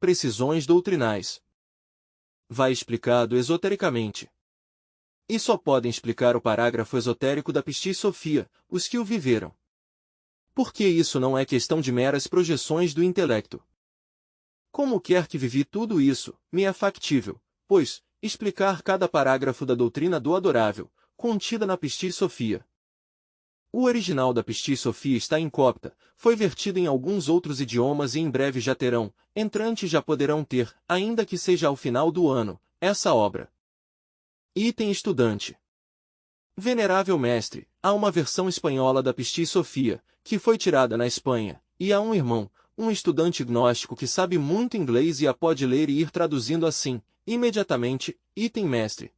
precisões doutrinais. Vai explicado esotericamente. E só podem explicar o parágrafo esotérico da Pistis Sophia, os que o viveram. Porque isso não é questão de meras projeções do intelecto. Como quer que vivi tudo isso, me é factível, pois, explicar cada parágrafo da doutrina do adorável, contida na Pistis Sophia. O original da Pistis Sophia está em copta, foi vertido em alguns outros idiomas e em breve já terão, entrantes já poderão ter, ainda que seja ao final do ano, essa obra. Item estudante. Venerável mestre, há uma versão espanhola da Pistis Sophia, que foi tirada na Espanha, e há um irmão, um estudante gnóstico que sabe muito inglês e a pode ler e ir traduzindo assim, imediatamente, item mestre.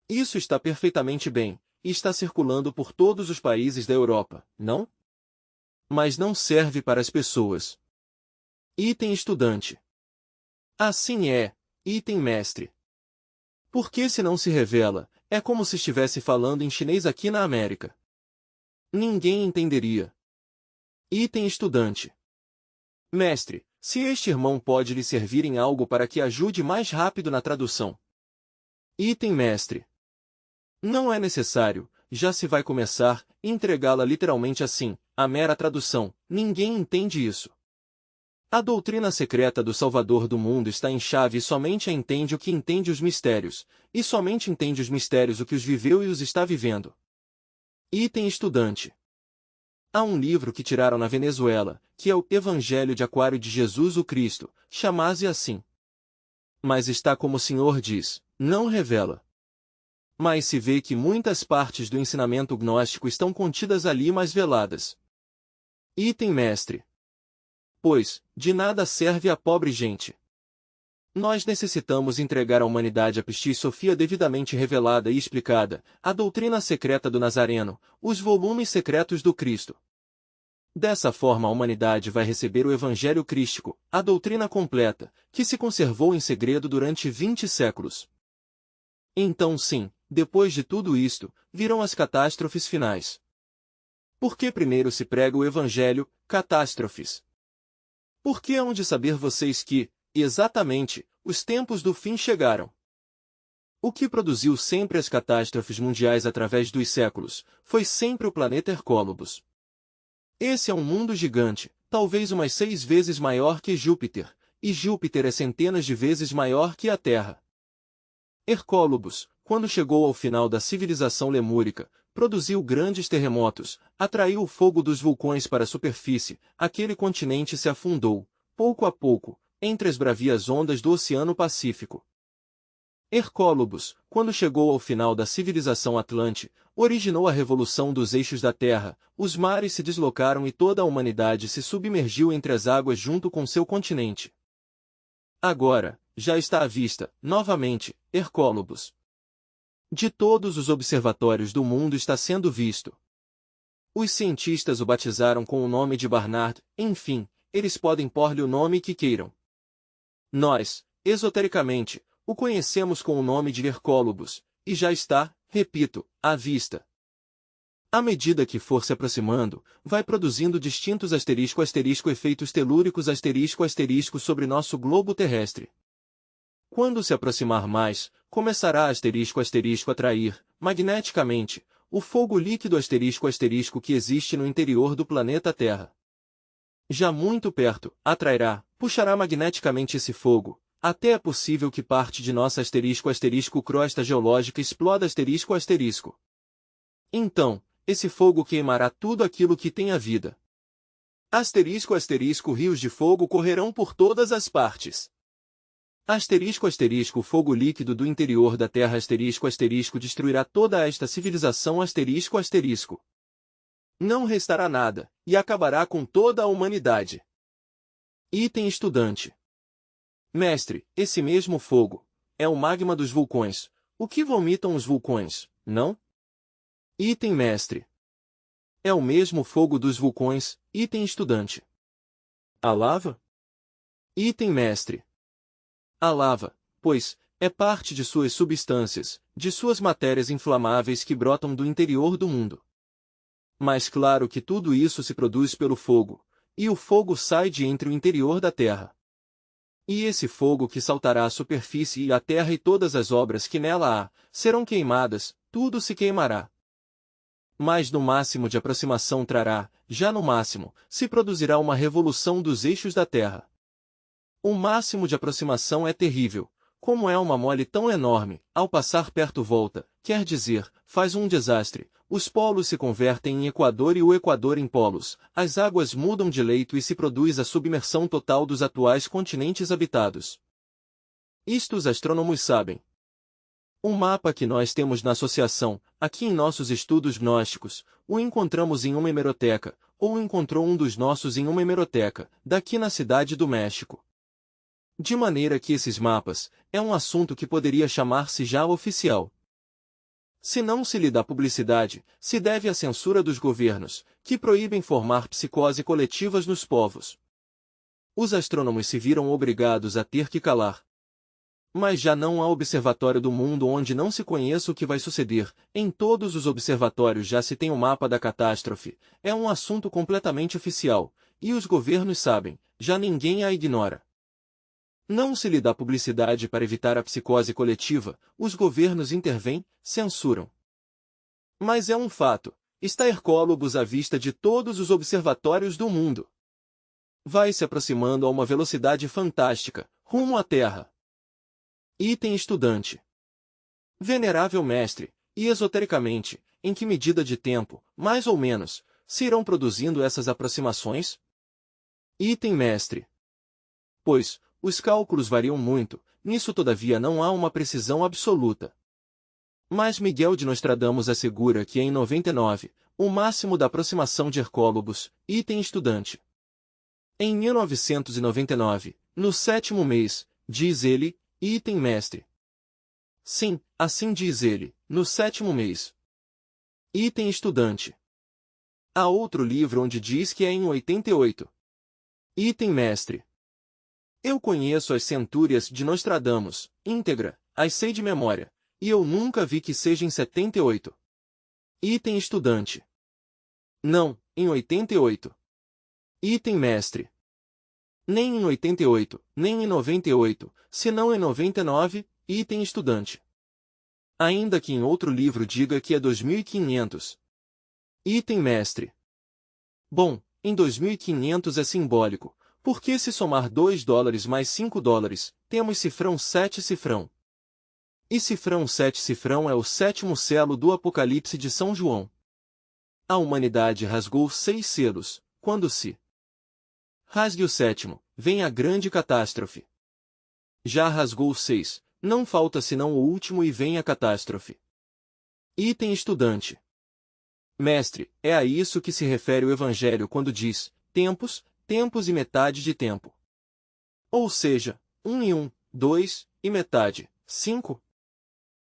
Isso está perfeitamente bem, e está circulando por todos os países da Europa, não? Mas não serve para as pessoas. Item estudante. Assim é, item mestre. Porque se não se revela, é como se estivesse falando em chinês aqui na América. Ninguém entenderia. Item estudante. Mestre, se este irmão pode lhe servir em algo para que ajude mais rápido na tradução. Item mestre. Não é necessário, já se vai começar, entregá-la literalmente assim, a mera tradução, ninguém entende isso. A doutrina secreta do Salvador do mundo está em chave e somente a entende o que entende os mistérios, e somente entende os mistérios o que os viveu e os está vivendo. Item estudante. Há um livro que tiraram na Venezuela, que é o Evangelho de Aquário de Jesus o Cristo, chama-se assim. Mas está como o Senhor diz, não revela. Mas se vê que muitas partes do ensinamento gnóstico estão contidas ali mais veladas. Item mestre. Pois, de nada serve a pobre gente. Nós necessitamos entregar à humanidade a Pistis Sophia devidamente revelada e explicada, a doutrina secreta do Nazareno, os volumes secretos do Cristo. Dessa forma a humanidade vai receber o Evangelho crístico, a doutrina completa, que se conservou em segredo durante 20 séculos. Então sim, depois de tudo isto, virão as catástrofes finais. Porque primeiro se prega o Evangelho, catástrofes. Porque hão de saber vocês que, exatamente, os tempos do fim chegaram. O que produziu sempre as catástrofes mundiais através dos séculos, foi sempre o planeta Hercólobos. Esse é um mundo gigante, talvez umas 6 vezes maior que Júpiter, e Júpiter é centenas de vezes maior que a Terra. Hercólobos, quando chegou ao final da civilização lemúrica, produziu grandes terremotos, atraiu o fogo dos vulcões para a superfície, aquele continente se afundou, pouco a pouco, entre as bravias ondas do Oceano Pacífico. Hercólobos, quando chegou ao final da civilização Atlante, originou a revolução dos eixos da Terra, os mares se deslocaram e toda a humanidade se submergiu entre as águas junto com seu continente. Agora, já está à vista, novamente, Hercólobos. De todos os observatórios do mundo está sendo visto. Os cientistas o batizaram com o nome de Barnard, enfim, eles podem pôr-lhe o nome que queiram. Nós, esotericamente, o conhecemos com o nome de Hercólobos, e já está, repito, à vista. À medida que for se aproximando, vai produzindo distintos efeitos telúricos sobre nosso globo terrestre. Quando se aproximar mais, começará a atrair, magneticamente, o fogo líquido que existe no interior do planeta Terra. Já muito perto, atrairá, puxará magneticamente esse fogo, até é possível que parte de nossa crosta geológica exploda Então, esse fogo queimará tudo aquilo que tem a vida. Rios de fogo correrão por todas as partes. O fogo líquido do interior da Terra destruirá toda esta civilização Não restará nada, e acabará com toda a humanidade. Item estudante. Mestre, esse mesmo fogo, é o magma dos vulcões. O que vomitam os vulcões, não? Item mestre. É o mesmo fogo dos vulcões, item estudante. A lava? Item mestre. A lava, pois, é parte de suas substâncias, de suas matérias inflamáveis que brotam do interior do mundo. Mas claro que tudo isso se produz pelo fogo, e o fogo sai de entre o interior da Terra. E esse fogo que saltará à superfície e a terra e todas as obras que nela há, serão queimadas, tudo se queimará. Mas no máximo de aproximação trará, já no máximo, se produzirá uma revolução dos eixos da Terra. O máximo de aproximação é terrível. Como é uma mole tão enorme, ao passar perto volta, quer dizer, faz um desastre. Os polos se convertem em equador e o equador em polos, as águas mudam de leito e se produz a submersão total dos atuais continentes habitados. Isto os astrônomos sabem. Um mapa que nós temos na associação, aqui em nossos estudos gnósticos, o encontramos em uma hemeroteca, ou encontrou um dos nossos em uma hemeroteca, daqui na cidade do México. De maneira que esses mapas, é um assunto que poderia chamar-se já oficial. Se não se lhe dá publicidade, se deve à censura dos governos, que proíbem formar psicose coletivas nos povos. Os astrônomos se viram obrigados a ter que calar. Mas já não há observatório do mundo onde não se conheça o que vai suceder, em todos os observatórios já se tem o mapa da catástrofe, é um assunto completamente oficial, e os governos sabem, já ninguém a ignora. Não se lhe dá publicidade para evitar a psicose coletiva, os governos intervêm, censuram. Mas é um fato, está Hercólogos à vista de todos os observatórios do mundo. Vai se aproximando a uma velocidade fantástica, rumo à Terra. Item estudante. Venerável mestre, e esotericamente, em que medida de tempo, mais ou menos, se irão produzindo essas aproximações? Item mestre. Pois, os cálculos variam muito, nisso todavia não há uma precisão absoluta. Mas Miguel de Nostradamus assegura que em 99, o máximo da aproximação de Hercólogos, item estudante. Em 1999, no 7º mês, diz ele, item mestre. Sim, assim diz ele, no 7º mês. Item estudante. Há outro livro onde diz que é em 88. Item mestre. Eu conheço as centúrias de Nostradamus, íntegra, as sei de memória, e eu nunca vi que seja em 78. Item estudante. Não, em 88. Item mestre. Nem em 88, nem em 98, senão em 99, item estudante. Ainda que em outro livro diga que é 2500. Item mestre. Bom, em 2500 é simbólico, porque se somar $2 mais $5, temos cifrão 7 cifrão. E cifrão 7 cifrão é o 7º selo do Apocalipse de São João. A humanidade rasgou 6 selos, quando se rasgue o 7º, vem a grande catástrofe. Já rasgou 6, não falta senão o último e vem a catástrofe. Item estudante. Mestre, é a isso que se refere o Evangelho quando diz, tempos, tempos e metade de tempo. Ou seja, 1 e 1, 2, e metade, 5.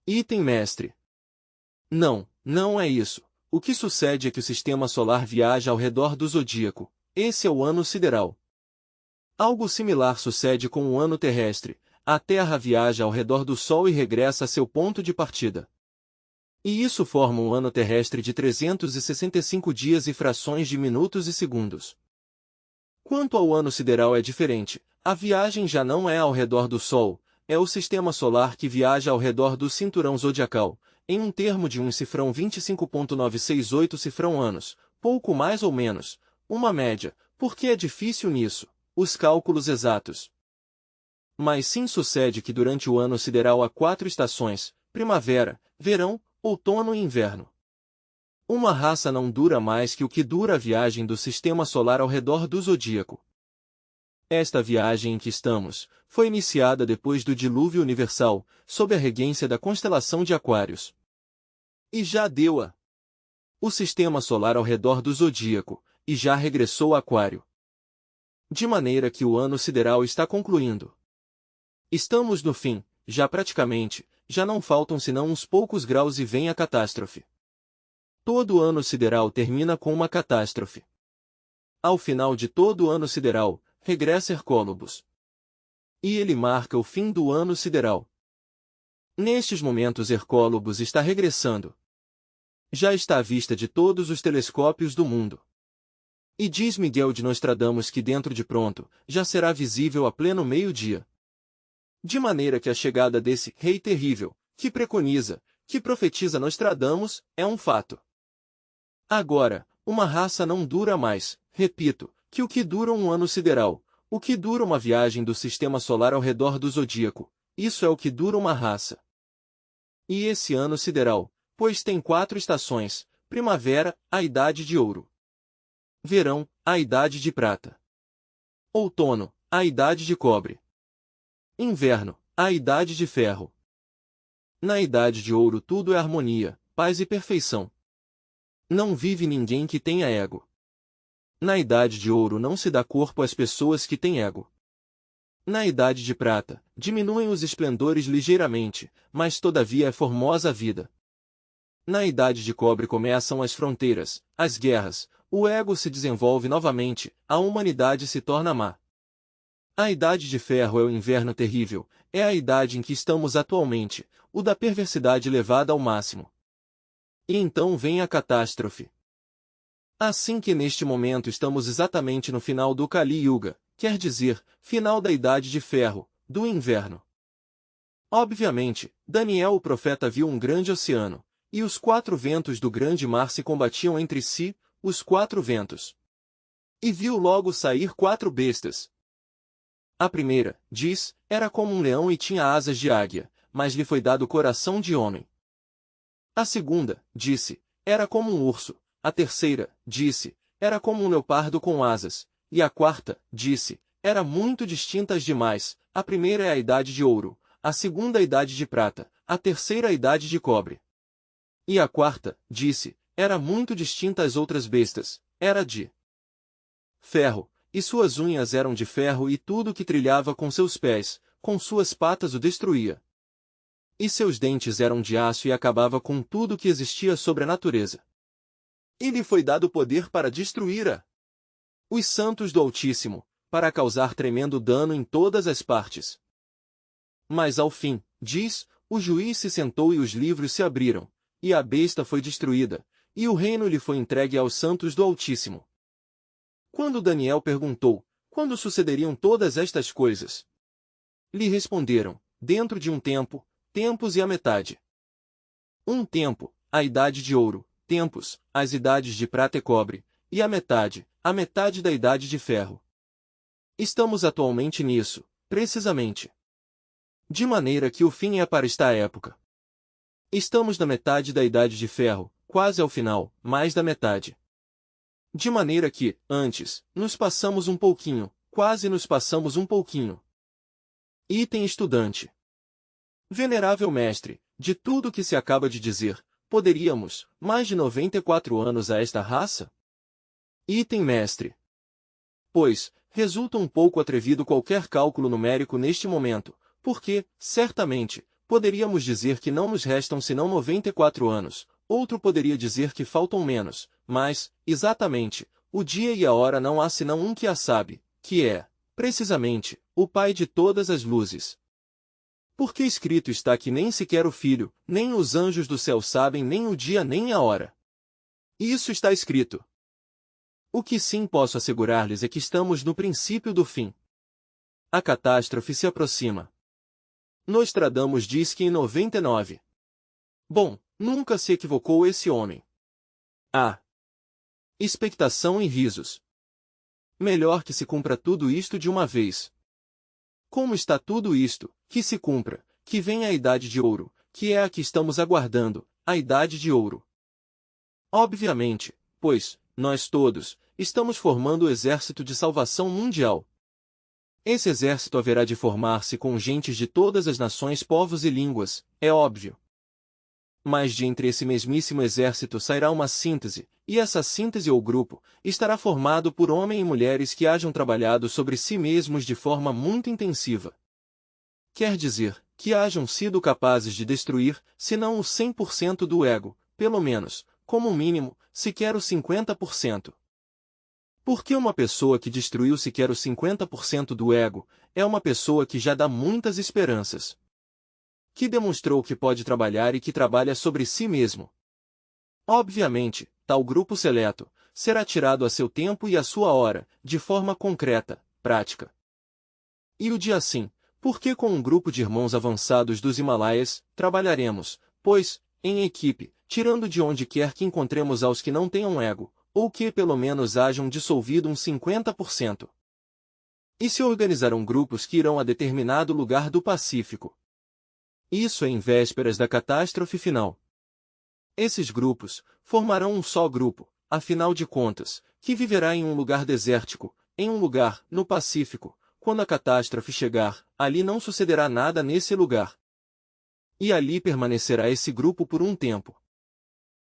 Item mestre. Não, não é isso. O que sucede é que o sistema solar viaja ao redor do zodíaco. Esse é o ano sideral. Algo similar sucede com o ano terrestre. A Terra viaja ao redor do Sol e regressa a seu ponto de partida. E isso forma um ano terrestre de 365 dias e frações de minutos e segundos. Quanto ao ano sideral é diferente. A viagem já não é ao redor do Sol, é o sistema solar que viaja ao redor do cinturão zodiacal, em um termo de um cifrão 25.968 cifrão-anos, pouco mais ou menos, uma média, porque é difícil nisso, os cálculos exatos. Mas sim sucede que durante o ano sideral há 4 estações, primavera, verão, outono e inverno. Uma raça não dura mais que o que dura a viagem do sistema solar ao redor do zodíaco. Esta viagem em que estamos, foi iniciada depois do dilúvio universal, sob a regência da constelação de Aquários. E já deu o sistema solar ao redor do zodíaco, e já regressou a Aquário. De maneira que o ano sideral está concluindo. Estamos no fim, já praticamente, já não faltam senão uns poucos graus e vem a catástrofe. Todo ano sideral termina com uma catástrofe. Ao final de todo ano sideral, regressa Hercólogos. E ele marca o fim do ano sideral. Nestes momentos Hercólogos está regressando. Já está à vista de todos os telescópios do mundo. E diz Miguel de Nostradamus que dentro de pronto, já será visível a pleno meio-dia. De maneira que a chegada desse rei terrível, que preconiza, que profetiza Nostradamus, é um fato. Agora, uma raça não dura mais, repito, que o que dura um ano sideral, o que dura uma viagem do sistema solar ao redor do zodíaco, isso é o que dura uma raça. E esse ano sideral, pois tem 4 estações: primavera, a idade de ouro; verão, a idade de prata; outono, a idade de cobre; inverno, a idade de ferro. Na idade de ouro tudo é harmonia, paz e perfeição. Não vive ninguém que tenha ego. Na idade de ouro não se dá corpo às pessoas que têm ego. Na idade de prata, diminuem os esplendores ligeiramente, mas todavia é formosa a vida. Na idade de cobre começam as fronteiras, as guerras, o ego se desenvolve novamente, a humanidade se torna má. A idade de ferro é o inverno terrível, é a idade em que estamos atualmente, o da perversidade levada ao máximo. E então vem a catástrofe. Assim que neste momento estamos exatamente no final do Kali Yuga, quer dizer, final da Idade de Ferro, do inverno. Obviamente, Daniel o profeta viu um grande oceano, e os 4 ventos do grande mar se combatiam entre si, os 4 ventos. E viu logo sair 4 bestas. A primeira, diz, era como um leão e tinha asas de águia, mas lhe foi dado coração de homem. A segunda, disse, era como um urso. A terceira, disse, era como um leopardo com asas. E a quarta, disse, era muito distintas demais. A primeira é a idade de ouro, a segunda a idade de prata, a terceira a idade de cobre. E a quarta, disse, era muito distinta às outras bestas, era de ferro, e suas unhas eram de ferro e tudo que trilhava com seus pés, com suas patas o destruía. E seus dentes eram de aço e acabava com tudo que existia sobre a natureza. E lhe foi dado poder para destruir os santos do Altíssimo, para causar tremendo dano em todas as partes. Mas ao fim, diz, o juiz se sentou e os livros se abriram, e a besta foi destruída, e o reino lhe foi entregue aos santos do Altíssimo. Quando Daniel perguntou, quando sucederiam todas estas coisas? Lhe responderam, dentro de um tempo, tempos e a metade. Um tempo, a idade de ouro, tempos, as idades de prata e cobre, e a metade da idade de ferro. Estamos atualmente nisso, precisamente. De maneira que o fim é para esta época. Estamos na metade da idade de ferro, quase ao final, mais da metade. De maneira que, antes, nos passamos um pouquinho, quase nos passamos um pouquinho. Item estudante. Venerável mestre, de tudo o que se acaba de dizer, poderíamos, mais de 94 anos a esta raça? Item mestre. Pois, resulta um pouco atrevido qualquer cálculo numérico neste momento, porque, certamente, poderíamos dizer que não nos restam senão 94 anos, outro poderia dizer que faltam menos, mas, exatamente, o dia e a hora não há senão um que a sabe, que é, precisamente, o Pai de todas as luzes. Porque escrito está que nem sequer o Filho, nem os anjos do céu sabem nem o dia nem a hora. Isso está escrito. O que sim posso assegurar-lhes é que estamos no princípio do fim. A catástrofe se aproxima. Nostradamus diz que em 99. Bom, nunca se equivocou esse homem. Expectação e risos. Melhor que se cumpra tudo isto de uma vez. Como está tudo isto, que se cumpra, que venha a idade de ouro, que é a que estamos aguardando, a idade de ouro. Obviamente, pois, nós todos, estamos formando o exército de salvação mundial. Esse exército haverá de formar-se com gentes de todas as nações, povos e línguas, é óbvio. Mas de entre esse mesmíssimo exército sairá uma síntese, e essa síntese ou grupo, estará formado por homens e mulheres que hajam trabalhado sobre si mesmos de forma muito intensiva. Quer dizer, que hajam sido capazes de destruir, se não o 100% do ego, pelo menos, como mínimo, sequer o 50%. Porque uma pessoa que destruiu sequer o 50% do ego, é uma pessoa que já dá muitas esperanças. Que demonstrou que pode trabalhar e que trabalha sobre si mesmo. Obviamente, tal grupo seleto, será tirado a seu tempo e a sua hora, de forma concreta, prática. E o dia assim, porque com um grupo de irmãos avançados dos Himalaias, trabalharemos, pois, em equipe, tirando de onde quer que encontremos aos que não tenham ego, ou que pelo menos hajam dissolvido uns 50%. E se organizarão grupos que irão a determinado lugar do Pacífico. Isso é em vésperas da catástrofe final. Esses grupos formarão um só grupo, afinal de contas, que viverá em um lugar desértico, em um lugar, no Pacífico. Quando a catástrofe chegar, ali não sucederá nada nesse lugar. E ali permanecerá esse grupo por um tempo.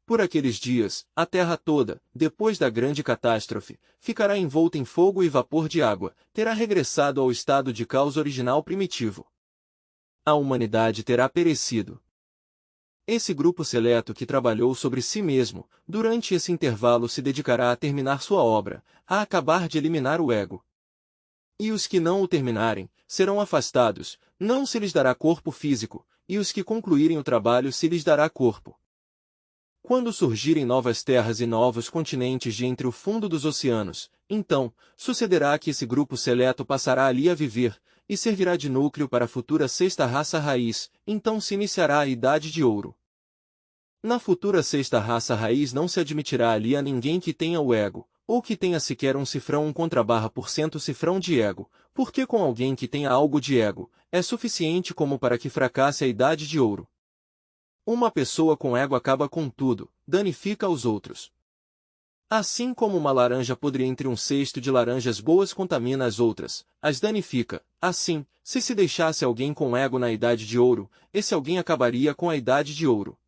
Por aqueles dias, a terra toda, depois da grande catástrofe, ficará envolta em fogo e vapor de água, terá regressado ao estado de caos original primitivo. A humanidade terá perecido. Esse grupo seleto que trabalhou sobre si mesmo, durante esse intervalo se dedicará a terminar sua obra, a acabar de eliminar o ego. E os que não o terminarem, serão afastados, não se lhes dará corpo físico, e os que concluírem o trabalho se lhes dará corpo. Quando surgirem novas terras e novos continentes de entre o fundo dos oceanos, então, sucederá que esse grupo seleto passará ali a viver, e servirá de núcleo para a futura sexta raça raiz, então se iniciará a Idade de Ouro. Na futura sexta raça raiz não se admitirá ali a ninguém que tenha o ego, ou que tenha sequer um cifrão 1 cifrão de ego, porque com alguém que tenha algo de ego, é suficiente como para que fracasse a Idade de Ouro. Uma pessoa com ego acaba com tudo, danifica aos outros. Assim como uma laranja podre entre um cesto de laranjas boas contamina as outras, as danifica, assim, se deixasse alguém com ego na Idade de Ouro, esse alguém acabaria com a Idade de Ouro.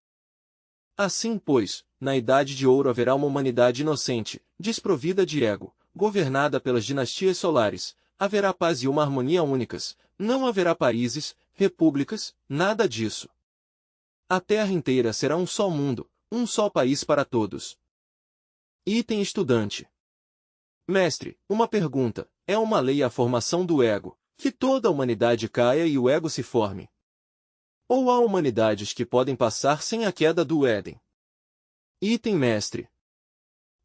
Assim, pois, na Idade de Ouro haverá uma humanidade inocente, desprovida de ego, governada pelas dinastias solares, haverá paz e uma harmonia únicas, não haverá países, repúblicas, nada disso. A terra inteira será um só mundo, um só país para todos. Item estudante. Mestre, uma pergunta, é uma lei a formação do ego, que toda a humanidade caia e o ego se forme? Ou há humanidades que podem passar sem a queda do Éden? Item mestre.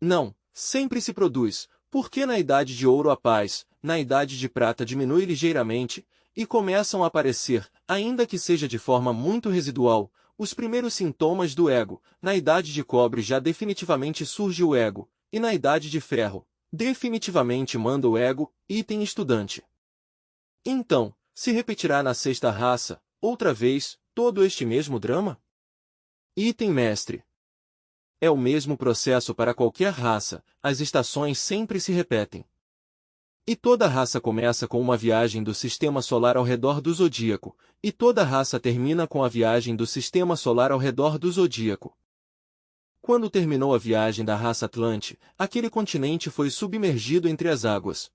Não, sempre se produz, porque na Idade de Ouro a paz, na Idade de Prata diminui ligeiramente, e começam a aparecer, ainda que seja de forma muito residual, os primeiros sintomas do ego. Na Idade de Cobre já definitivamente surge o ego, e na Idade de Ferro, definitivamente manda o ego, item estudante. Então, se repetirá na sexta raça, outra vez, todo este mesmo drama? Item mestre. É o mesmo processo para qualquer raça, as estações sempre se repetem. E toda raça começa com uma viagem do sistema solar ao redor do zodíaco, e toda raça termina com a viagem do sistema solar ao redor do zodíaco. Quando terminou a viagem da raça Atlante, aquele continente foi submergido entre as águas.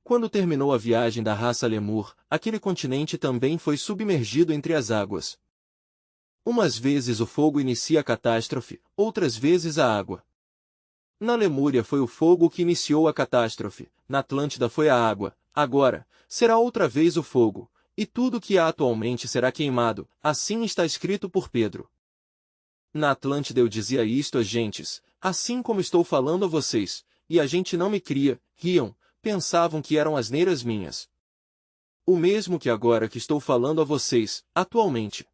Quando terminou a viagem da raça Lemur, aquele continente também foi submergido entre as águas. Umas vezes o fogo inicia a catástrofe, outras vezes a água. Na Lemúria foi o fogo que iniciou a catástrofe, na Atlântida foi a água, agora, será outra vez o fogo, e tudo que há atualmente será queimado, assim está escrito por Pedro. Na Atlântida eu dizia isto às gentes, assim como estou falando a vocês, e a gente não me cria, riam, pensavam que eram asneiras minhas. O mesmo que agora que estou falando a vocês, atualmente.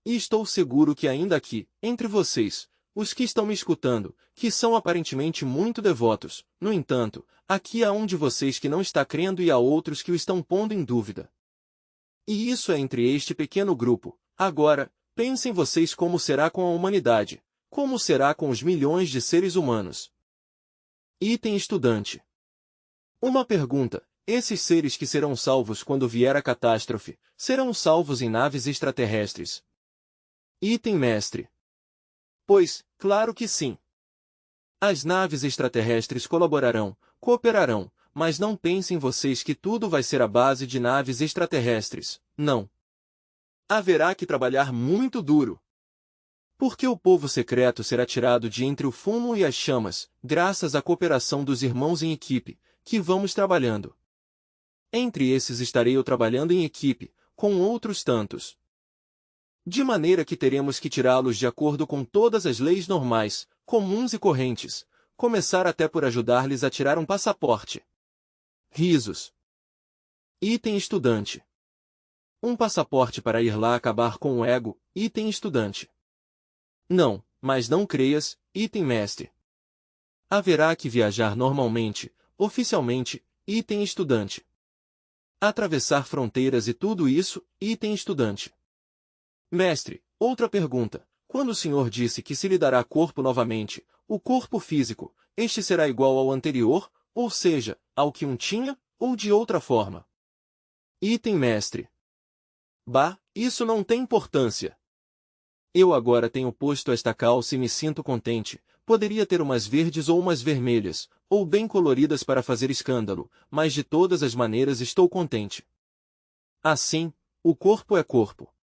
E estou seguro que ainda aqui, entre vocês, os que estão me escutando, que são aparentemente muito devotos, no entanto, aqui há um de vocês que não está crendo e há outros que o estão pondo em dúvida. E isso é entre este pequeno grupo. Agora, pensem vocês como será com a humanidade, como será com os milhões de seres humanos. Item estudante. Uma pergunta. Esses seres que serão salvos quando vier a catástrofe, serão salvos em naves extraterrestres? Item mestre. Pois, claro que sim. As naves extraterrestres colaborarão, cooperarão, mas não pensem vocês que tudo vai ser à base de naves extraterrestres, não. Haverá que trabalhar muito duro. Porque o povo secreto será tirado de entre o fumo e as chamas, graças à cooperação dos irmãos em equipe, que vamos trabalhando. Entre esses estarei eu trabalhando em equipe, com outros tantos. De maneira que teremos que tirá-los de acordo com todas as leis normais, comuns e correntes, começar até por ajudar-lhes a tirar um passaporte. Risos. Item estudante. Um passaporte para ir lá acabar com o ego, item estudante. Não, mas não creias, item mestre. Haverá que viajar normalmente, oficialmente, item estudante. Atravessar fronteiras e tudo isso, item estudante. Mestre, outra pergunta. Quando o senhor disse que se lhe dará corpo novamente, o corpo físico, este será igual ao anterior, ou seja, ao que um tinha, ou de outra forma? Item mestre. Bah, isso não tem importância. Eu agora tenho posto esta calça e me sinto contente. Poderia ter umas verdes ou umas vermelhas, ou bem coloridas para fazer escândalo, mas de todas as maneiras estou contente. Assim, o corpo é corpo.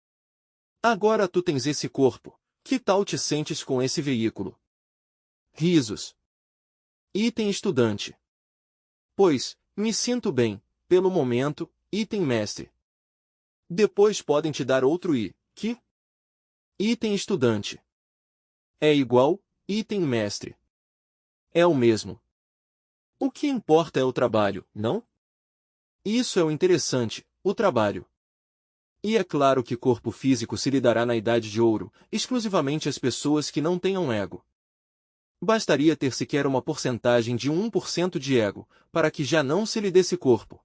Agora tu tens esse corpo. Que tal te sentes com esse veículo? Risos. Item estudante. Pois, me sinto bem, pelo momento, item mestre. Depois podem te dar outro que? Item estudante. É igual, item mestre. É o mesmo. O que importa é o trabalho, não? Isso é o interessante, o trabalho. E é claro que corpo físico se lhe dará na idade de ouro, exclusivamente às pessoas que não tenham ego. Bastaria ter sequer uma porcentagem de 1% de ego, para que já não se lhe desse corpo.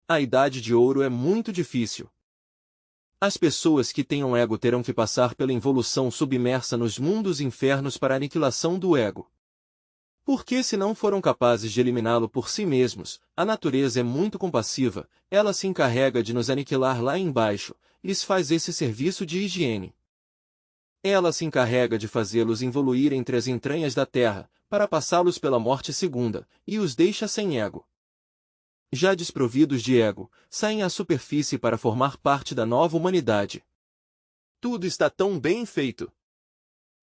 A idade de ouro é muito difícil. As pessoas que tenham ego terão que passar pela involução submersa nos mundos infernos para a aniquilação do ego. Porque se não foram capazes de eliminá-lo por si mesmos, a natureza é muito compassiva, ela se encarrega de nos aniquilar lá embaixo, lhes faz esse serviço de higiene. Ela se encarrega de fazê-los involuir entre as entranhas da terra, para passá-los pela morte segunda, e os deixa sem ego. Já desprovidos de ego, saem à superfície para formar parte da nova humanidade. Tudo está tão bem feito.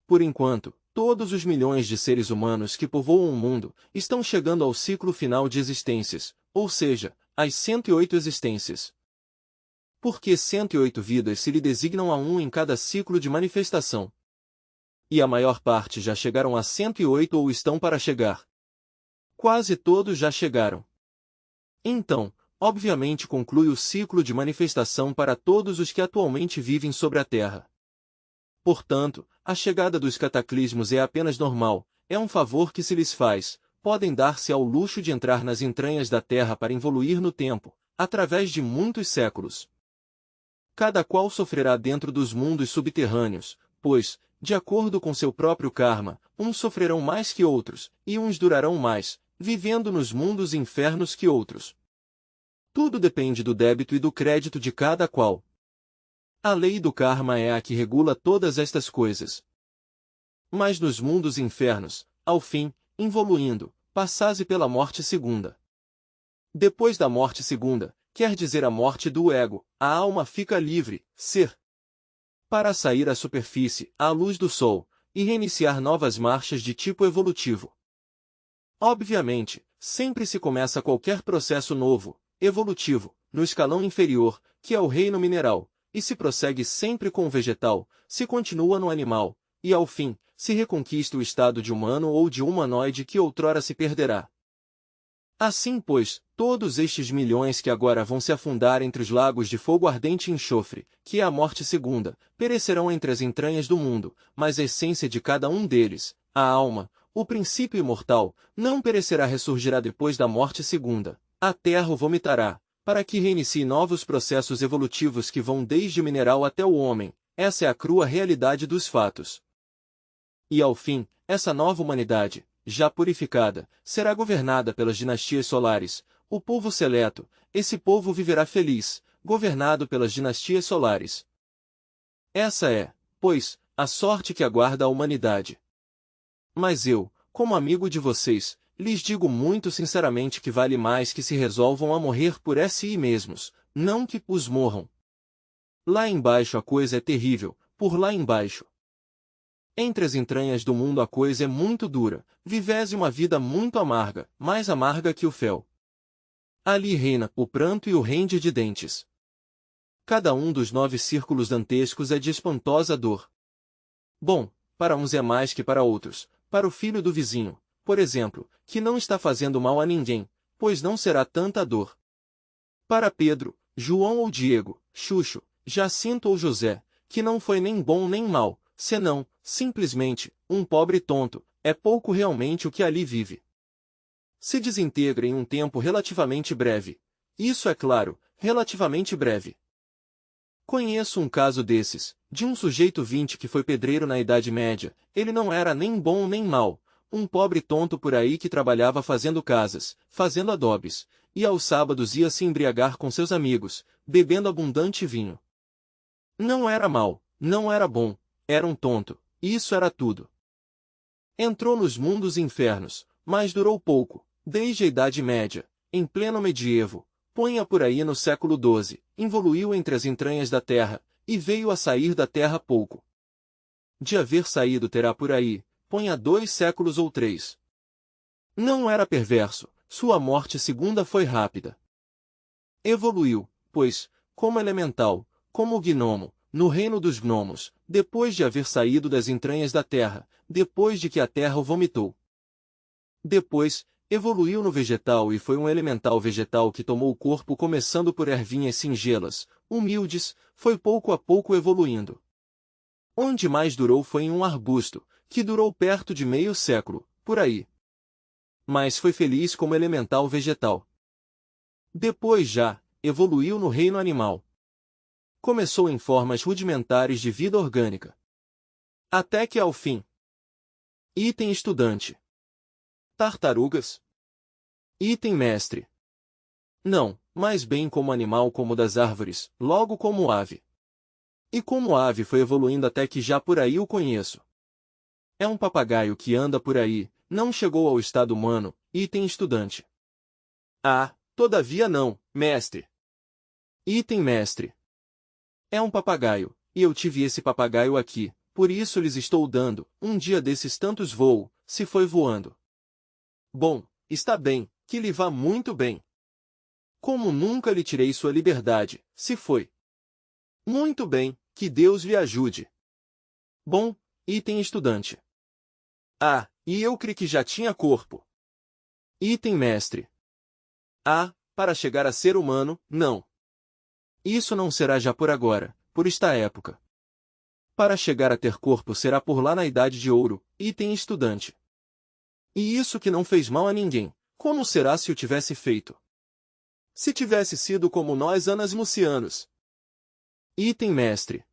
Por enquanto, todos os milhões de seres humanos que povoam o mundo estão chegando ao ciclo final de existências, ou seja, às 108 existências. Porque 108 vidas se lhe designam a um em cada ciclo de manifestação. E a maior parte já chegaram a 108 ou estão para chegar. Quase todos já chegaram. Então, obviamente conclui o ciclo de manifestação para todos os que atualmente vivem sobre a Terra. Portanto, a chegada dos cataclismos é apenas normal, é um favor que se lhes faz, podem dar-se ao luxo de entrar nas entranhas da Terra para evoluir no tempo, através de muitos séculos. Cada qual sofrerá dentro dos mundos subterrâneos, pois, de acordo com seu próprio karma, uns sofrerão mais que outros, e uns durarão mais, vivendo nos mundos infernos que outros. Tudo depende do débito e do crédito de cada qual. A lei do karma é a que regula todas estas coisas. Mas nos mundos infernos, ao fim, involuindo, passase pela morte segunda. Depois da morte segunda, quer dizer a morte do ego, a alma fica livre, ser. Para sair à superfície, à luz do sol, e reiniciar novas marchas de tipo evolutivo. Obviamente, sempre se começa qualquer processo novo, evolutivo, no escalão inferior, que é o reino mineral, e se prossegue sempre com o vegetal, se continua no animal, e ao fim, se reconquista o estado de humano ou de humanoide que outrora se perderá. Assim pois, todos estes milhões que agora vão se afundar entre os lagos de fogo ardente e enxofre, que é a morte segunda, perecerão entre as entranhas do mundo, mas a essência de cada um deles, a alma, o princípio imortal, não perecerá, ressurgirá depois da morte segunda. A terra o vomitará, para que reinicie novos processos evolutivos que vão desde o mineral até o homem. Essa é a crua realidade dos fatos. E ao fim, essa nova humanidade, já purificada, será governada pelas dinastias solares, o povo seleto, esse povo viverá feliz, governado pelas dinastias solares. Essa é, pois, a sorte que aguarda a humanidade. Mas eu, como amigo de vocês, lhes digo muito sinceramente que vale mais que se resolvam a morrer por si mesmos, não que os morram. Lá embaixo a coisa é terrível, por lá embaixo. Entre as entranhas do mundo a coisa é muito dura, vivese uma vida muito amarga, mais amarga que o fel. Ali reina o pranto e o ranger de dentes. Cada um dos 9 círculos dantescos é de espantosa dor. Bom, para uns é mais que para outros, para o filho do vizinho, por exemplo, que não está fazendo mal a ninguém, pois não será tanta dor. Para Pedro, João ou Diego, Xuxo, Jacinto ou José, que não foi nem bom nem mal, senão, simplesmente, um pobre tonto, é pouco realmente o que ali vive. Se desintegra em um tempo relativamente breve. Isso é claro, relativamente breve. Conheço um caso desses, de um sujeito 20 que foi pedreiro na Idade Média. Ele não era nem bom nem mau, um pobre tonto por aí que trabalhava fazendo casas, fazendo adobes, e aos sábados ia se embriagar com seus amigos, bebendo abundante vinho. Não era mau, não era bom, era um tonto, isso era tudo. Entrou nos mundos infernos, mas durou pouco, desde a Idade Média, em pleno medievo, ponha por aí no século XII, evoluiu entre as entranhas da terra, e veio a sair da terra pouco. De haver saído terá por aí, ponha 2 séculos ou 3. Não era perverso, sua morte segunda foi rápida. Evoluiu, pois, como elemental, como gnomo, no reino dos gnomos, depois de haver saído das entranhas da terra, depois de que a terra o vomitou. Depois, evoluiu no vegetal e foi um elemental vegetal que tomou o corpo começando por ervinhas singelas, humildes, foi pouco a pouco evoluindo. Onde mais durou foi em um arbusto, que durou perto de meio século, por aí. Mas foi feliz como elemental vegetal. Depois já, evoluiu no reino animal. Começou em formas rudimentares de vida orgânica. Até que ao fim. Item estudante. Tartarugas? Item mestre. Não, mas bem como animal como das árvores, logo como ave. E como ave foi evoluindo até que já por aí o conheço. É um papagaio que anda por aí, não chegou ao estado humano, item estudante. Ah, todavia não, mestre. Item mestre. É um papagaio, e eu tive esse papagaio aqui, por isso lhes estou dando, um dia desses tantos voo, se foi voando. Bom, está bem, que lhe vá muito bem. Como nunca lhe tirei sua liberdade, se foi. Muito bem, que Deus lhe ajude. Bom, item estudante. Ah, e eu creio que já tinha corpo. Item mestre. Ah, para chegar a ser humano, não. Isso não será já por agora, por esta época. Para chegar a ter corpo será por lá na Idade de Ouro, item estudante. E isso que não fez mal a ninguém, como será se o tivesse feito? Se tivesse sido como nós anasmucianos. Item mestre.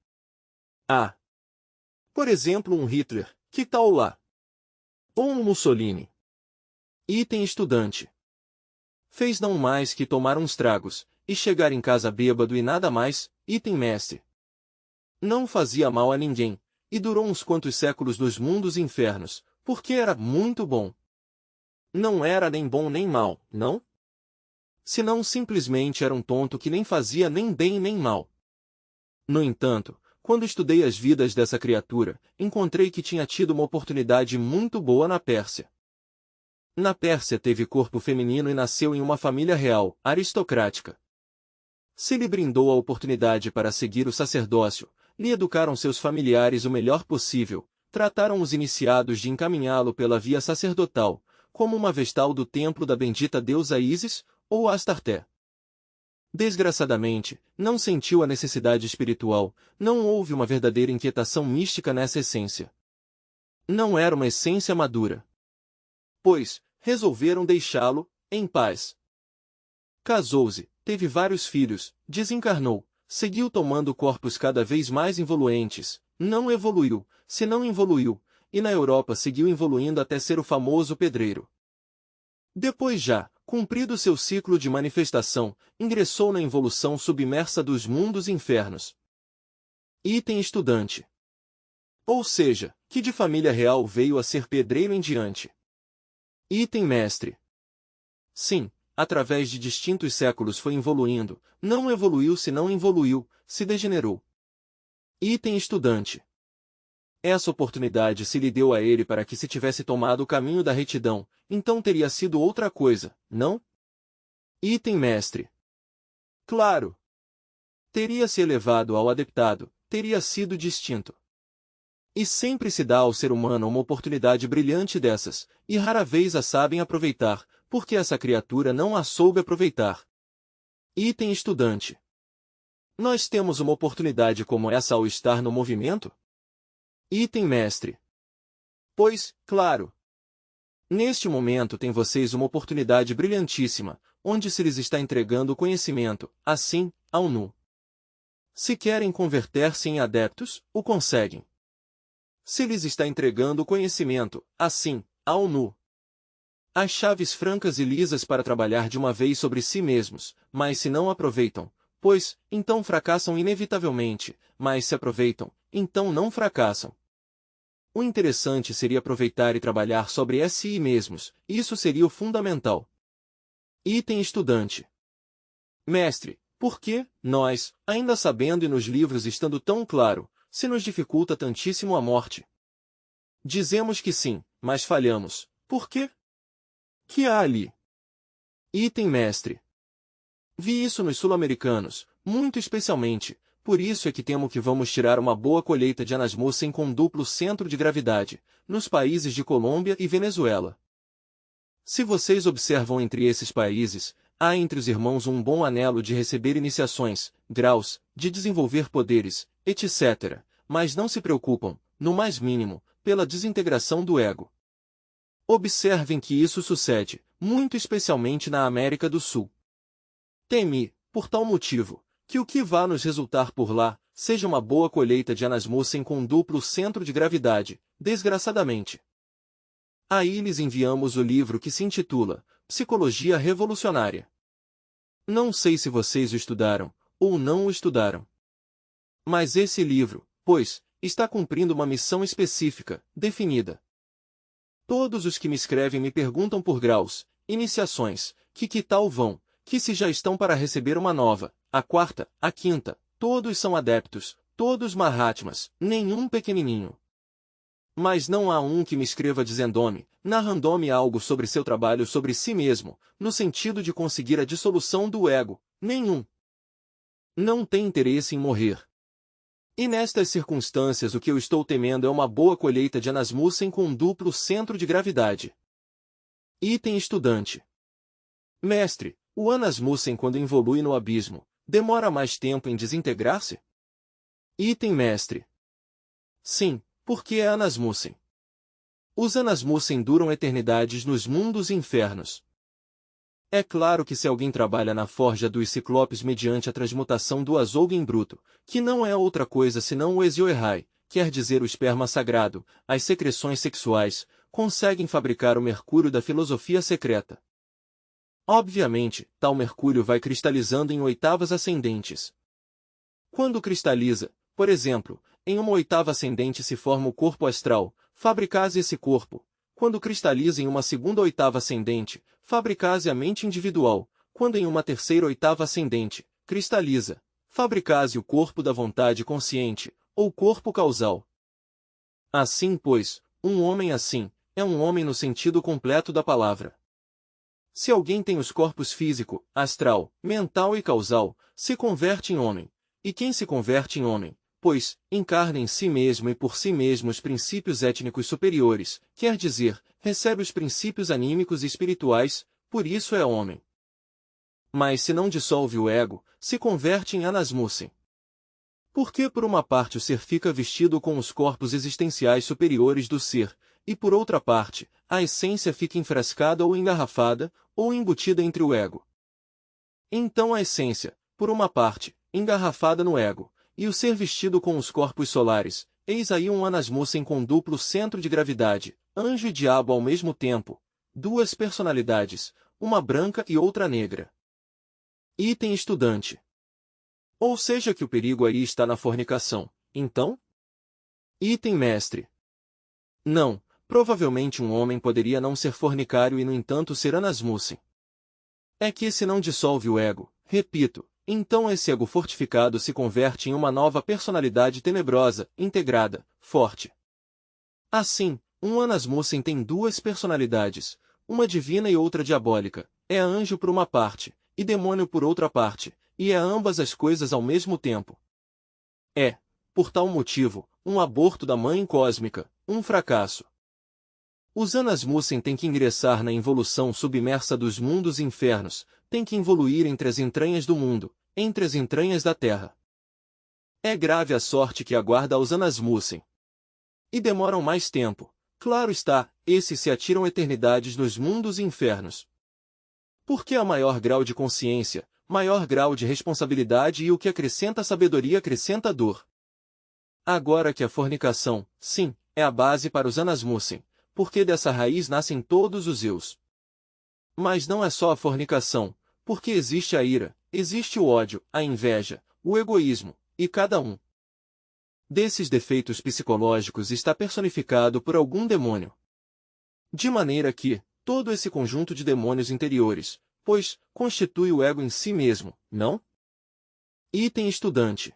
Ah. Por exemplo um Hitler, que tal lá? Ou um Mussolini. Item estudante. Fez não mais que tomar uns tragos, e chegar em casa bêbado e nada mais, item mestre. Não fazia mal a ninguém, e durou uns quantos séculos nos mundos infernos, porque era muito bom. Não era nem bom nem mal, não? Senão simplesmente era um tonto que nem fazia nem bem nem mal. No entanto, quando estudei as vidas dessa criatura, encontrei que tinha tido uma oportunidade muito boa na Pérsia. Na Pérsia teve corpo feminino e nasceu em uma família real, aristocrática. Se lhe brindou a oportunidade para seguir o sacerdócio, lhe educaram seus familiares o melhor possível, trataram os iniciados de encaminhá-lo pela via sacerdotal, como uma vestal do templo da bendita deusa Ísis, ou Astarté. Desgraçadamente, não sentiu a necessidade espiritual, não houve uma verdadeira inquietação mística nessa essência. Não era uma essência madura. Pois, resolveram deixá-lo, em paz. Casou-se, teve vários filhos, desencarnou, seguiu tomando corpos cada vez mais involuentes, não evoluiu, se não evoluiu, e na Europa seguiu evoluindo até ser o famoso pedreiro. Depois já, cumprido seu ciclo de manifestação, ingressou na involução submersa dos mundos infernos. Item estudante. Ou seja, que de família real veio a ser pedreiro em diante. Item mestre. Sim, através de distintos séculos foi evoluindo, não evoluiu se não evoluiu, se degenerou. Item estudante. Essa oportunidade se lhe deu a ele para que se tivesse tomado o caminho da retidão, então teria sido outra coisa, não? Item mestre. Claro. Teria se elevado ao adeptado, teria sido distinto. E sempre se dá ao ser humano uma oportunidade brilhante dessas, e rara vez a sabem aproveitar, porque essa criatura não a soube aproveitar. Item estudante. Nós temos uma oportunidade como essa ao estar no movimento? Item mestre. Pois, claro. Neste momento tem vocês uma oportunidade brilhantíssima, onde se lhes está entregando o conhecimento, assim, ao nu. Se querem converter-se em adeptos, o conseguem. Se lhes está entregando o conhecimento, assim, ao nu. As chaves francas e lisas para trabalhar de uma vez sobre si mesmos, mas se não aproveitam, pois, então fracassam inevitavelmente, mas se aproveitam, então não fracassam. O interessante seria aproveitar e trabalhar sobre si mesmos, isso seria o fundamental. Item estudante. Mestre, por que, nós, ainda sabendo e nos livros estando tão claro, se nos dificulta tantíssimo a morte? Dizemos que sim, mas falhamos. Por quê? Que há ali? Item mestre. Vi isso nos sul-americanos, muito especialmente, por isso é que temo que vamos tirar uma boa colheita de Anasmussen com duplo centro de gravidade, nos países de Colômbia e Venezuela. Se vocês observam entre esses países, há entre os irmãos um bom anelo de receber iniciações, graus, de desenvolver poderes, etc., mas não se preocupam, no mais mínimo, pela desintegração do ego. Observem que isso sucede, muito especialmente na América do Sul. Teme, por tal motivo, que o que vá nos resultar por lá, seja uma boa colheita de Anasmussen com duplo centro de gravidade, desgraçadamente. Aí lhes enviamos o livro que se intitula Psicologia Revolucionária. Não sei se vocês o estudaram, ou não o estudaram. Mas esse livro, pois, está cumprindo uma missão específica, definida. Todos os que me escrevem me perguntam por graus, iniciações, que tal vão, que se já estão para receber uma nova, a quarta, a quinta, todos são adeptos, todos Mahatmas, nenhum pequenininho. Mas não há um que me escreva dizendo-me, narrando-me algo sobre seu trabalho sobre si mesmo, no sentido de conseguir a dissolução do ego, nenhum. Não tem interesse em morrer. E nestas circunstâncias o que eu estou temendo é uma boa colheita de Anasmussen com um duplo centro de gravidade. Item estudante. Mestre, o Anasmussen quando involui no abismo, demora mais tempo em desintegrar-se? Item mestre. Sim, porque é Anasmussen. Os Anasmussen duram eternidades nos mundos e infernos. É claro que se alguém trabalha na forja dos ciclopes mediante a transmutação do azougue em bruto, que não é outra coisa senão o Ezioerrai, quer dizer o esperma sagrado, as secreções sexuais, conseguem fabricar o mercúrio da filosofia secreta. Obviamente, tal mercúrio vai cristalizando em oitavas ascendentes. Quando cristaliza, por exemplo, em uma oitava ascendente se forma o corpo astral, fabricase esse corpo. Quando cristaliza em uma segunda oitava ascendente, fabricase a mente individual. Quando em uma terceira oitava ascendente, cristaliza, fabricase o corpo da vontade consciente, ou corpo causal. Assim, pois, um homem assim, é um homem no sentido completo da palavra. Se alguém tem os corpos físico, astral, mental e causal, se converte em homem. E quem se converte em homem, pois, encarna em si mesmo e por si mesmo os princípios étnicos superiores, quer dizer, recebe os princípios anímicos e espirituais, por isso é homem. Mas se não dissolve o ego, se converte em Anasmussen. Porque por uma parte o ser fica vestido com os corpos existenciais superiores do ser, e por outra parte, a essência fica enfrascada ou engarrafada, ou embutida entre o ego. Então a essência, por uma parte, engarrafada no ego, e o ser vestido com os corpos solares, eis aí um Anasmussen com duplo centro de gravidade, anjo e diabo ao mesmo tempo, duas personalidades, uma branca e outra negra. Item estudante. Ou seja que o perigo aí está na fornicação, então? Item mestre. Não, provavelmente um homem poderia não ser fornicário e no entanto ser Anasmussen. É que se não dissolve o ego, repito, então esse ego fortificado se converte em uma nova personalidade tenebrosa, integrada, forte. Assim, um Anasmussen tem duas personalidades, uma divina e outra diabólica, é anjo por uma parte, e demônio por outra parte, e é ambas as coisas ao mesmo tempo. É, por tal motivo, um aborto da mãe cósmica, um fracasso. Os Anasmussen têm que ingressar na involução submersa dos mundos infernos, têm que involuir entre as entranhas do mundo, entre as entranhas da terra. É grave a sorte que aguarda aos Anasmussen. E demoram mais tempo. Claro está, esses se atiram eternidades nos mundos infernos. Porque há maior grau de consciência, maior grau de responsabilidade e o que acrescenta sabedoria acrescenta dor. Agora que a fornicação, sim, é a base para os Anasmussen, porque dessa raiz nascem todos os eus. Mas não é só a fornicação, porque existe a ira, existe o ódio, a inveja, o egoísmo, e cada um desses defeitos psicológicos está personificado por algum demônio. De maneira que, todo esse conjunto de demônios interiores, pois, constitui o ego em si mesmo, não? Item estudante.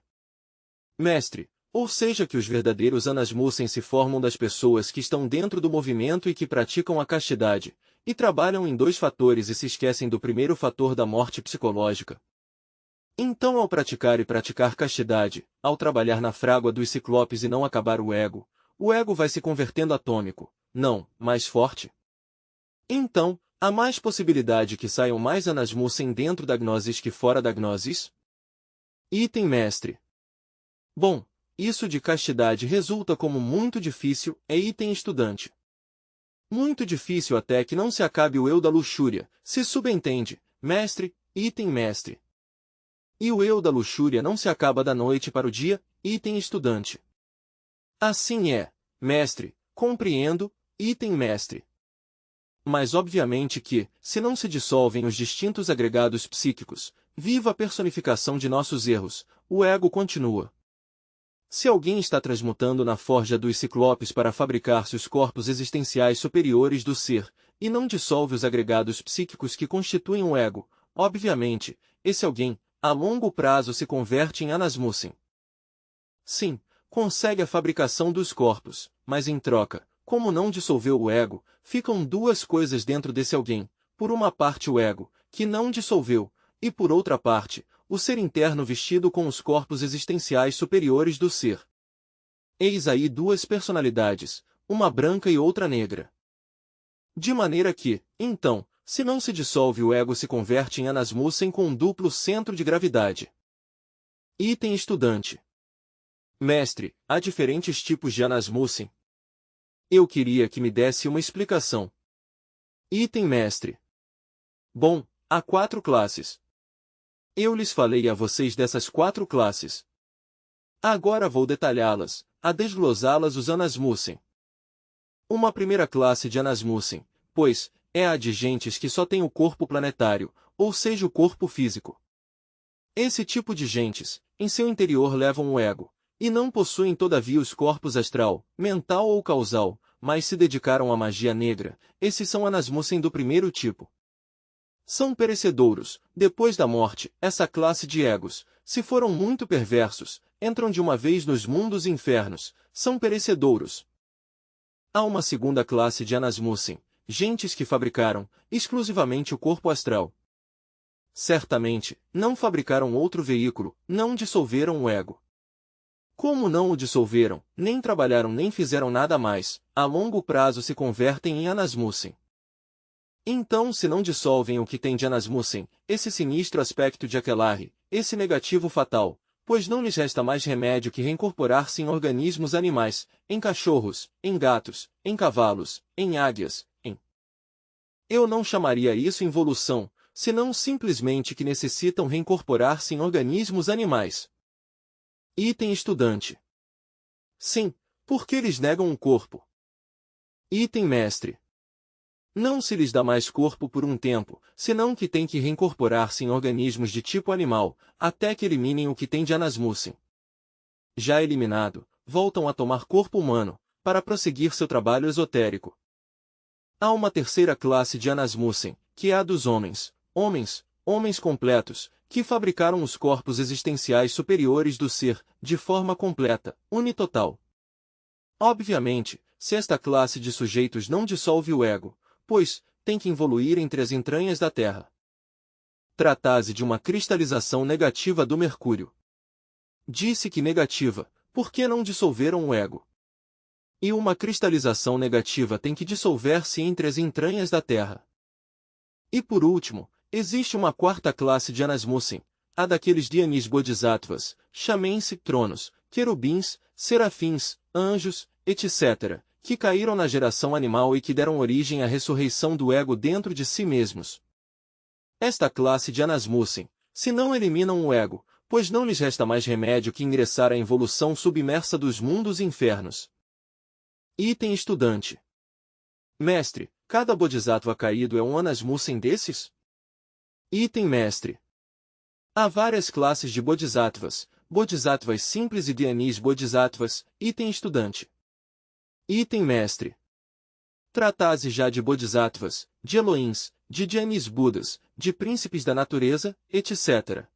Mestre, ou seja que os verdadeiros Anasmussen se formam das pessoas que estão dentro do movimento e que praticam a castidade, e trabalham em dois fatores e se esquecem do primeiro fator da morte psicológica. Então ao praticar castidade, ao trabalhar na frágua dos ciclopes e não acabar o ego vai se convertendo atômico, não, mais forte. Então, há mais possibilidade que saiam mais Anasmussen dentro da gnosis que fora da gnosis? Item mestre. Bom, isso de castidade resulta como muito difícil, é item estudante. Muito difícil até que não se acabe o eu da luxúria, se subentende, mestre, item mestre. E o eu da luxúria não se acaba da noite para o dia, item estudante. Assim é, mestre, compreendo, item mestre. Mas obviamente que, se não se dissolvem os distintos agregados psíquicos, viva a personificação de nossos erros, o ego continua. Se alguém está transmutando na forja dos ciclopes para fabricar-se os corpos existenciais superiores do ser, e não dissolve os agregados psíquicos que constituem o ego, obviamente, esse alguém, a longo prazo se converte em Anasmussen. Sim, consegue a fabricação dos corpos, mas em troca, como não dissolveu o ego, ficam duas coisas dentro desse alguém, por uma parte o ego, que não dissolveu, e por outra parte, o ser interno vestido com os corpos existenciais superiores do ser. Eis aí duas personalidades, uma branca e outra negra. De maneira que, então, se não se dissolve o ego se converte em Anasmussen com um duplo centro de gravidade. Item estudante. Mestre, há diferentes tipos de Anasmussen. Eu queria que me desse uma explicação. Item mestre. Bom, há 4 classes. Eu lhes falei a vocês dessas 4 classes. Agora vou detalhá-las, a desglosá-las os Anasmussen. Uma primeira classe de Anasmussen, pois, é a de gentes que só têm o corpo planetário, ou seja o corpo físico. Esse tipo de gentes, em seu interior levam o ego, e não possuem todavia os corpos astral, mental ou causal, mas se dedicaram à magia negra, esses são Anasmussen do primeiro tipo. São perecedouros, depois da morte, essa classe de egos, se foram muito perversos, entram de uma vez nos mundos infernos, são perecedouros. Há uma segunda classe de Anasmussen, gentes que fabricaram, exclusivamente o corpo astral. Certamente, não fabricaram outro veículo, não dissolveram o ego. Como não o dissolveram, nem trabalharam nem fizeram nada mais, a longo prazo se convertem em Anasmussen. Então se não dissolvem o que tem de Anasmussen, esse sinistro aspecto de aquelarre, esse negativo fatal, pois não lhes resta mais remédio que reincorporar-se em organismos animais, em cachorros, em gatos, em cavalos, em águias, em... Eu não chamaria isso involução, senão simplesmente que necessitam reincorporar-se em organismos animais. Item estudante. Sim, porque eles negam um corpo. Item mestre. Não se lhes dá mais corpo por um tempo, senão que têm que reincorporar-se em organismos de tipo animal, até que eliminem o que tem de Anasmussen. Já eliminado, voltam a tomar corpo humano, para prosseguir seu trabalho esotérico. Há uma terceira classe de Anasmussen, que é a dos homens, homens completos, que fabricaram os corpos existenciais superiores do ser, de forma completa, unitotal. Obviamente, se esta classe de sujeitos não dissolve o ego, pois, tem que evoluir entre as entranhas da Terra. Trata-se de uma cristalização negativa do mercúrio. Disse que negativa, por que não dissolveram o ego? E uma cristalização negativa tem que dissolver-se entre as entranhas da Terra. E por último, existe uma quarta classe de Anasmussen, a daqueles Dhyanis Bodhisattvas, chamem-se tronos, querubins, serafins, anjos, etc., que caíram na geração animal e que deram origem à ressurreição do ego dentro de si mesmos. Esta classe de Anasmussen, se não eliminam o ego, pois não lhes resta mais remédio que ingressar à involução submersa dos mundos infernos. Item estudante. Mestre, cada bodhisattva caído é um Anasmussen desses? Item mestre. Há várias classes de bodhisattvas, bodhisattvas simples e dhyanis bodhisattvas, item estudante. Item mestre. Trata-se já de bodhisattvas, de Elohims, de dhyanis budas, de príncipes da natureza, etc.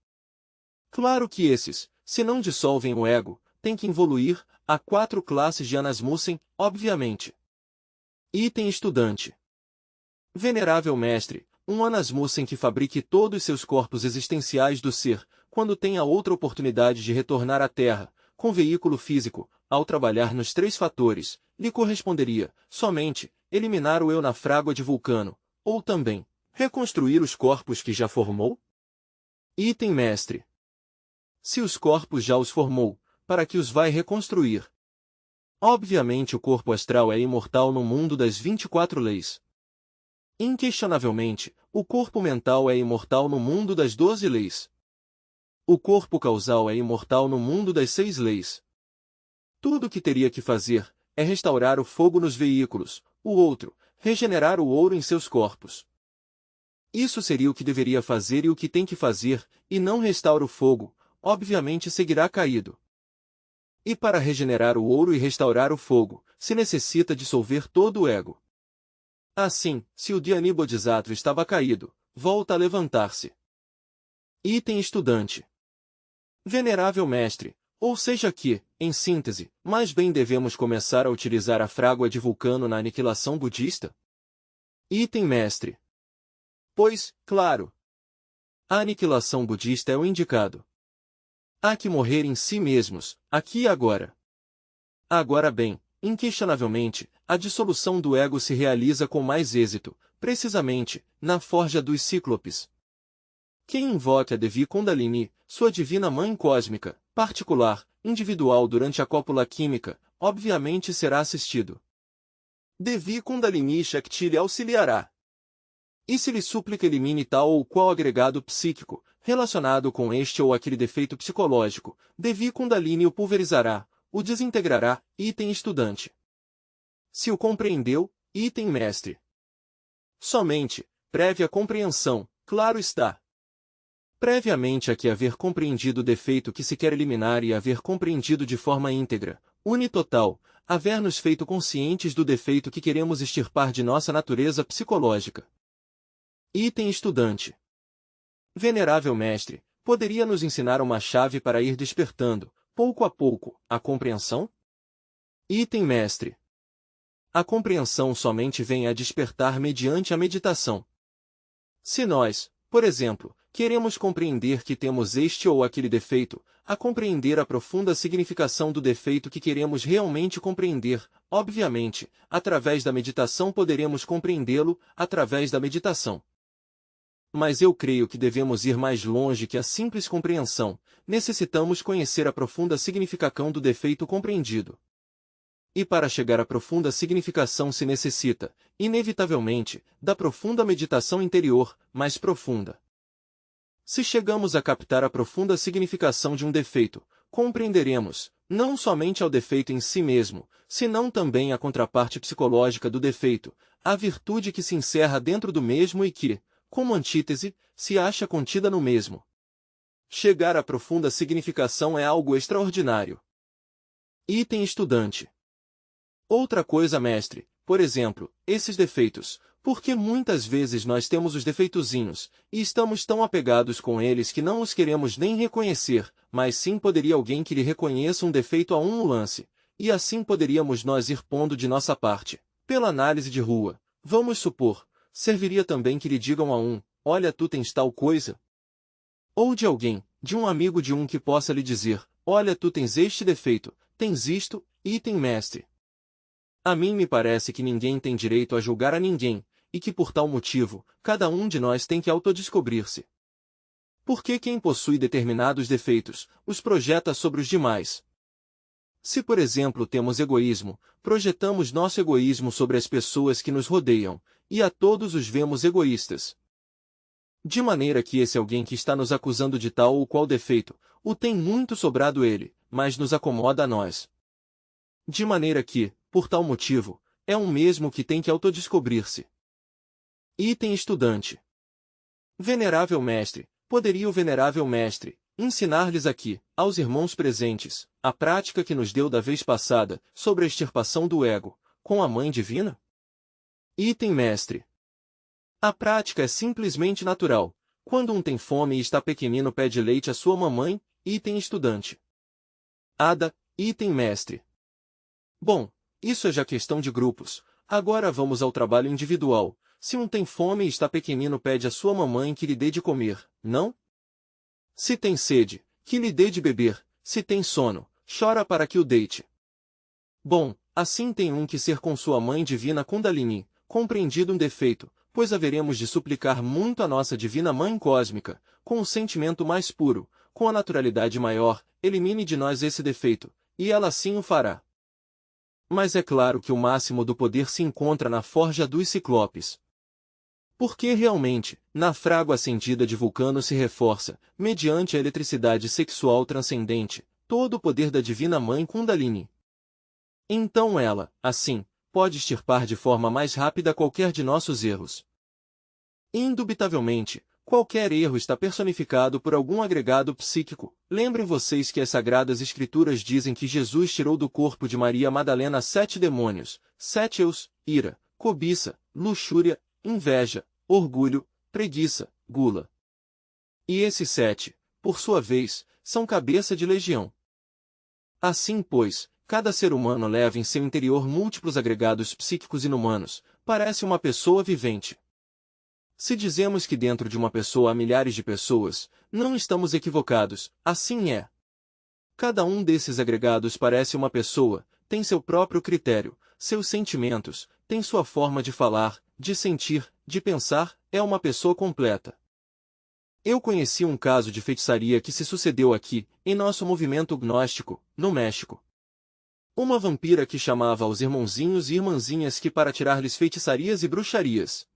Claro que esses, se não dissolvem o ego, têm que evoluir, há 4 classes de Anasmussen, obviamente. Item estudante. Venerável mestre, um Anasmussen que fabrique todos seus corpos existenciais do ser, quando tenha outra oportunidade de retornar à Terra, com veículo físico, ao trabalhar nos 3 fatores, lhe corresponderia, somente, eliminar o eu na frágua de Vulcano, ou também, reconstruir os corpos que já formou? Item mestre. Se os corpos já os formou, para que os vai reconstruir? Obviamente o corpo astral é imortal no mundo das 24 leis. Inquestionavelmente, o corpo mental é imortal no mundo das 12 leis. O corpo causal é imortal no mundo das 6 leis. Tudo o que teria que fazer é restaurar o fogo nos veículos, o outro, regenerar o ouro em seus corpos. Isso seria o que deveria fazer e o que tem que fazer, e não restaura o fogo, obviamente seguirá caído. E para regenerar o ouro e restaurar o fogo, se necessita dissolver todo o ego. Assim, se o Dhyani Bodhisattva estava caído, volta a levantar-se. Item estudante. Venerável mestre, ou seja que, em síntese, mais bem devemos começar a utilizar a frágua de Vulcano na aniquilação budista? Item mestre. Pois, claro. A aniquilação budista é o indicado. Há que morrer em si mesmos, aqui e agora. Agora bem, inquestionavelmente, a dissolução do ego se realiza com mais êxito, precisamente, na forja dos cíclopes. Quem invoca a Devi Kundalini, sua divina mãe cósmica, particular, individual durante a cópula química, obviamente será assistido. Devi Kundalini Shakti lhe auxiliará. E se lhe súplica elimine tal ou qual agregado psíquico, relacionado com este ou aquele defeito psicológico, Devi Kundalini o pulverizará, o desintegrará, item estudante. Se o compreendeu, item mestre. Somente, prévia compreensão, claro está. Previamente a que haver compreendido o defeito que se quer eliminar e haver compreendido de forma íntegra, unitotal, haver nos feito conscientes do defeito que queremos extirpar de nossa natureza psicológica. Item estudante. Venerável mestre, poderia nos ensinar uma chave para ir despertando, pouco a pouco, a compreensão? Item mestre. A compreensão somente vem a despertar mediante a meditação. Se nós, por exemplo, queremos compreender que temos este ou aquele defeito, a compreender a profunda significação do defeito que queremos realmente compreender, obviamente, através da meditação poderemos compreendê-lo, através da meditação. Mas eu creio que devemos ir mais longe que a simples compreensão, necessitamos conhecer a profunda significação do defeito compreendido. E para chegar à profunda significação se necessita, inevitavelmente, da profunda meditação interior, mais profunda. Se chegamos a captar a profunda significação de um defeito, compreenderemos, não somente ao defeito em si mesmo, senão também a contraparte psicológica do defeito, a virtude que se encerra dentro do mesmo e que, como antítese, se acha contida no mesmo. Chegar à profunda significação é algo extraordinário. Item estudante. Outra coisa, mestre, por exemplo, esses defeitos, porque muitas vezes nós temos os defeitozinhos, e estamos tão apegados com eles que não os queremos nem reconhecer, mas sim poderia alguém que lhe reconheça um defeito a um lance, e assim poderíamos nós ir pondo de nossa parte, pela análise de rua, vamos supor, serviria também que lhe digam a um, olha tu tens tal coisa? Ou de alguém, de um amigo de um que possa lhe dizer, olha tu tens este defeito, tens isto, item mestre. A mim me parece que ninguém tem direito a julgar a ninguém, e que por tal motivo, cada um de nós tem que autodescobrir-se. Porque quem possui determinados defeitos, os projeta sobre os demais. Se por exemplo temos egoísmo, projetamos nosso egoísmo sobre as pessoas que nos rodeiam, e a todos os vemos egoístas. De maneira que esse alguém que está nos acusando de tal ou qual defeito, o tem muito sobrado ele, mas nos acomoda a nós. De maneira que, por tal motivo, é um mesmo que tem que autodescobrir-se. Item estudante. Venerável mestre, poderia o venerável mestre ensinar-lhes aqui, aos irmãos presentes, a prática que nos deu da vez passada, sobre a extirpação do ego, com a Mãe Divina? Item mestre. A prática é simplesmente natural. Quando um tem fome e está pequenino pede leite à sua mamãe, item estudante. Ada, item mestre. Bom, isso é já questão de grupos. Agora vamos ao trabalho individual. Se um tem fome e está pequenino pede à sua mamãe que lhe dê de comer, não? Se tem sede, que lhe dê de beber. Se tem sono, chora para que o deite. Bom, assim tem um que ser com sua Mãe Divina Kundalini, compreendido um defeito, pois haveremos de suplicar muito a nossa Divina Mãe Cósmica, com o sentimento mais puro, com a naturalidade maior, elimine de nós esse defeito, e ela assim o fará. Mas é claro que o máximo do poder se encontra na forja dos ciclopes. Porque realmente, na frágua acendida de Vulcano se reforça, mediante a eletricidade sexual transcendente, todo o poder da Divina Mãe Kundalini. Então ela, assim, pode extirpar de forma mais rápida qualquer de nossos erros. Indubitavelmente, qualquer erro está personificado por algum agregado psíquico. Lembrem vocês que as Sagradas Escrituras dizem que Jesus tirou do corpo de Maria Madalena 7 demônios, 7 eus, ira, cobiça, luxúria, inveja, orgulho, preguiça, gula. E esses 7, por sua vez, são cabeça de legião. Assim, pois, cada ser humano leva em seu interior múltiplos agregados psíquicos inumanos, parece uma pessoa vivente. Se dizemos que dentro de uma pessoa há milhares de pessoas, não estamos equivocados, assim é. Cada um desses agregados parece uma pessoa, tem seu próprio critério, seus sentimentos, tem sua forma de falar, de sentir, de pensar, é uma pessoa completa. Eu conheci um caso de feitiçaria que se sucedeu aqui, em nosso movimento gnóstico, no México. Uma vampira que chamava aos irmãozinhos e irmãzinhas que para tirar-lhes feitiçarias e bruxarias.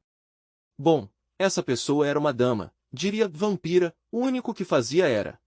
Bom, essa pessoa era uma dama, diria vampira, o único que fazia era